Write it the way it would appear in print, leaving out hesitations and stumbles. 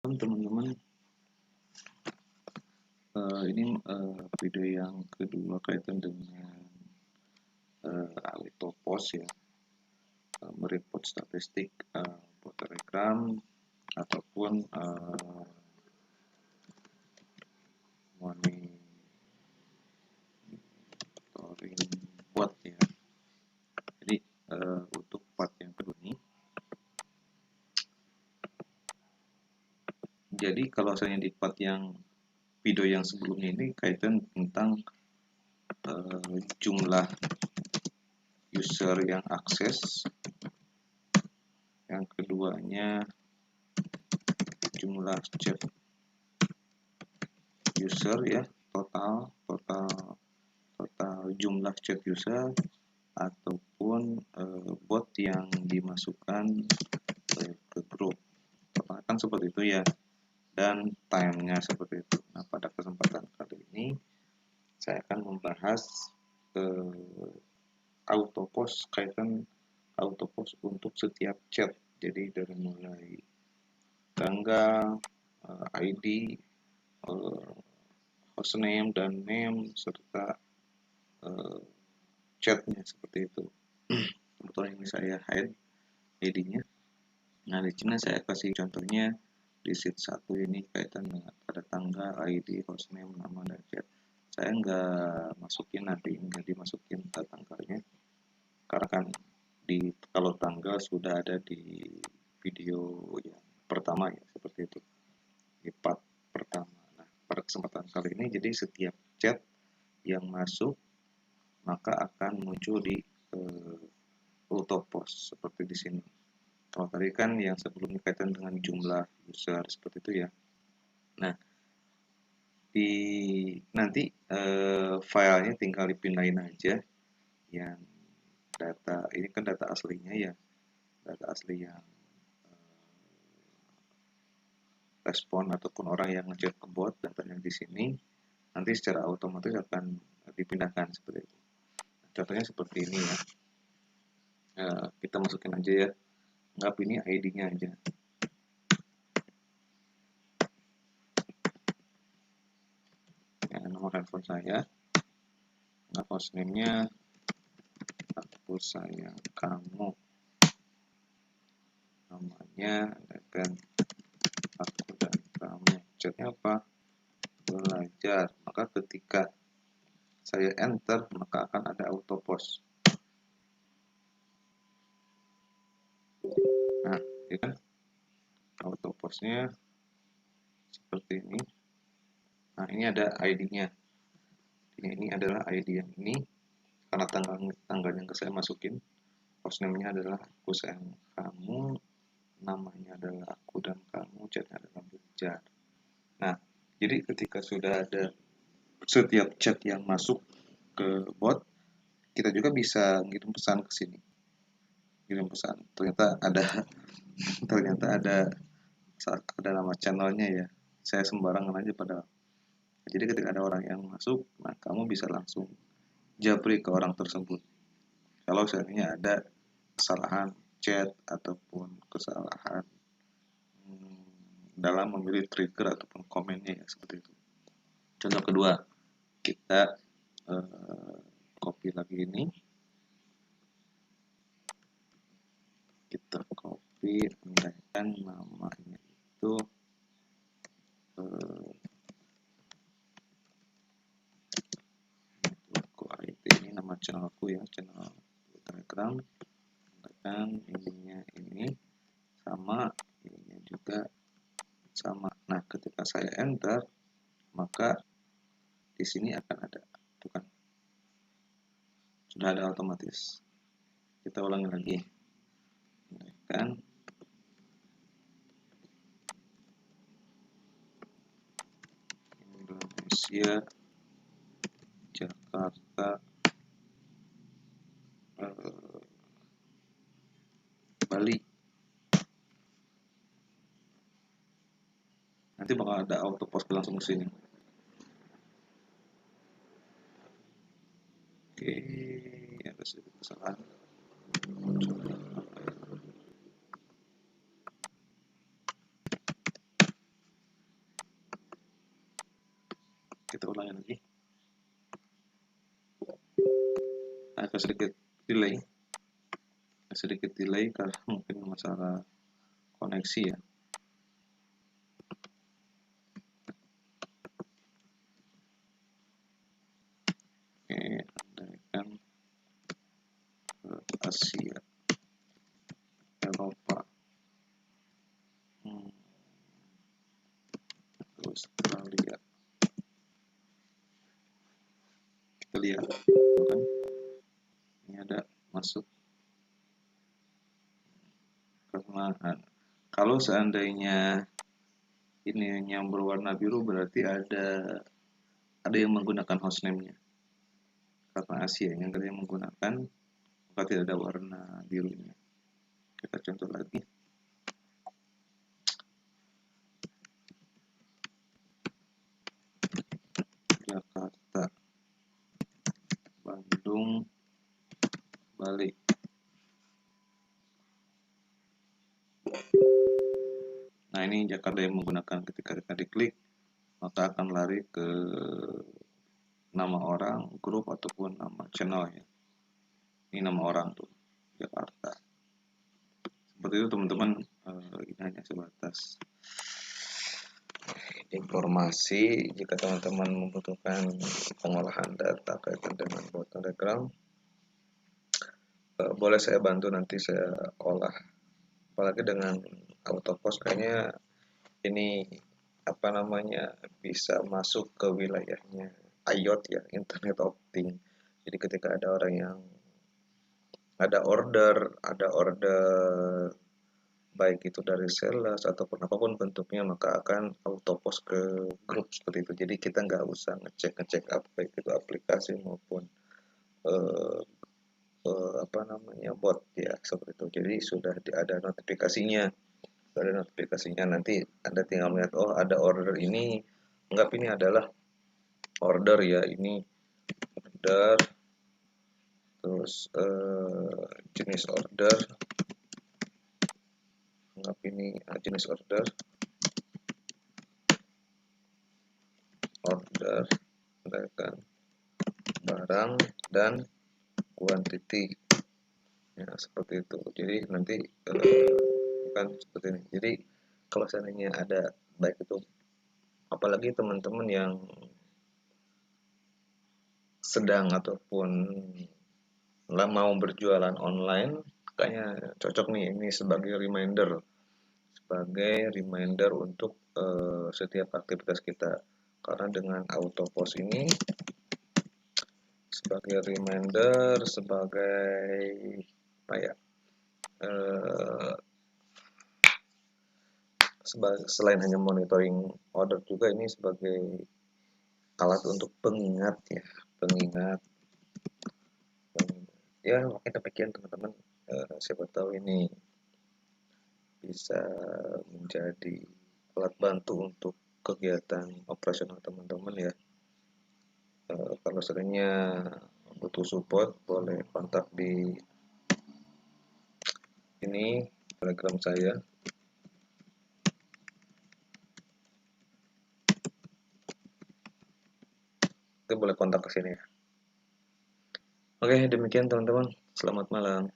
Teman-teman, ini video yang kedua kaitan dengan Autopos ya, mereport statistik buat Telegram ataupun monitoring bot ya. Jadi untuk part yang kedua ini, jadi kalau misalnya di part yang video yang sebelumnya ini kaitan tentang jumlah user yang akses, yang keduanya jumlah chat user ya, total jumlah chat user ataupun bot yang dimasukkan ke grup, kan seperti itu ya, dan timenya seperti itu. Nah, pada kesempatan kali ini saya akan membahas Autopos, kaitan Autopos untuk setiap chat. Jadi dari mulai tanggal, ID, hostname dan name serta chatnya seperti itu. Kebetulan ini saya hide ID-nya. Nah, di sini saya kasih contohnya di sheet 1 ini kaitan dengan pada tanggal, ID, hostname, nama, dan chat. Saya nggak masukin, nanti nggak dimasukin ke tanggalnya karena kan kalau tanggal sudah ada di video yang pertama ya, seperti itu di part pertama. Nah, pada kesempatan kali ini jadi setiap chat yang masuk maka akan muncul di Autopos seperti di sini. Kalau tadi kan yang sebelumnya kaitan dengan jumlah user seperti itu ya. Nah, nanti filenya tinggal dipindahin aja yang data ini kan data aslinya ya, data asli yang respon ataupun orang yang ngechat ke bot, datanya di sini nanti secara otomatis akan dipindahkan seperti itu. Contohnya seperti ini ya. Kita masukin aja ya, anggap ini ID-nya aja. Ya, nomor handphone saya, anggap hostname-nya aku sayang kamu, namanya dan aku dan kamu, chatnya apa, belajar. Maka ketika saya enter maka akan ada Autopos. Nah, ya kan, Autoposnya seperti ini. Nah, ini ada ID-nya. Ini adalah ID yang ini karena tanggal yang saya masukin. Hostname-nya adalah aku sayang kamu, namanya adalah aku dan kamu, chatnya adalah belajar. Nah, jadi ketika sudah ada setiap chat yang masuk ke bot, kita juga bisa ngirim pesan ke sini. Kirim pesan. Ternyata ada nama channelnya ya. Saya sembarangan aja padahal. Jadi ketika ada orang yang masuk, nah kamu bisa langsung japri ke orang tersebut. Kalau seandainya ada kesalahan chat ataupun kesalahan dalam memilih trigger ataupun komennya ya, seperti itu. Contoh kedua, kita copy lagi ini, kita copy, andaikan namanya itu ini nama channelku ya, channel Telegram, dan ininya ini sama, ininya juga sama. Nah, ketika saya enter maka di sini akan ada, itu kan sudah ada otomatis. Kita ulangi lagi kan, Indonesia, Jakarta, Bali. Nanti bakal ada Autopos langsung ke sini. Oke, ada sedikit kesalahan. kita ulangi lagi. Agak sedikit delay karena mungkin masalah koneksi ya. Oke, andaikan ke Asia, Eropa, Australia. Kita lihat, kan? Ini ada masuk. Kalau seandainya ini yang berwarna biru berarti ada yang menggunakan hostname-nya. Karena Asia yang ada yang menggunakan, maka tidak ada warna birunya. Kita contoh lagi. Jakarta, Bandung, Bali. Nah, ini Jakarta yang menggunakan, ketika kita diklik maka akan lari ke nama orang, grup, ataupun nama channel ya. Ini nama orang tuh, Jakarta. Seperti itu teman-teman, ini hanya sebatas informasi. Jika teman-teman membutuhkan pengolahan data kaitan dengan bot Telegram, boleh saya bantu, nanti saya olah. Apalagi dengan AutoPOS kayaknya ini bisa masuk ke wilayahnya IoT ya, Internet of Things. Jadi ketika ada orang yang ada order baik itu dari sales ataupun apapun bentuknya, maka akan auto-post ke grup seperti itu. Jadi kita nggak usah ngecek baik itu aplikasi maupun bot ya, seperti itu. Jadi sudah ada notifikasinya. Nanti Anda tinggal melihat, oh ada order ini, anggap ini adalah order ya, ini order, terus jenis order, anggap ini jenis order, menggunakan barang dan quantity ya, seperti itu. Jadi nanti bukan seperti ini. Jadi kalau seandainya ada baik itu, apalagi teman-teman yang sedang ataupun mau berjualan online, kayaknya cocok nih ini sebagai reminder untuk setiap aktivitas kita. Karena dengan AutoPOS ini sebagai reminder, sebagai selain hanya monitoring order juga, ini sebagai alat untuk pengingat ya. Mungkin demikian teman-teman, siapa tahu ini bisa menjadi alat bantu untuk kegiatan operasional teman-teman ya. Kalau seringnya butuh support, boleh kontak di ini Telegram saya. Itu boleh kontak ke sini ya. Oke, demikian teman-teman. Selamat malam.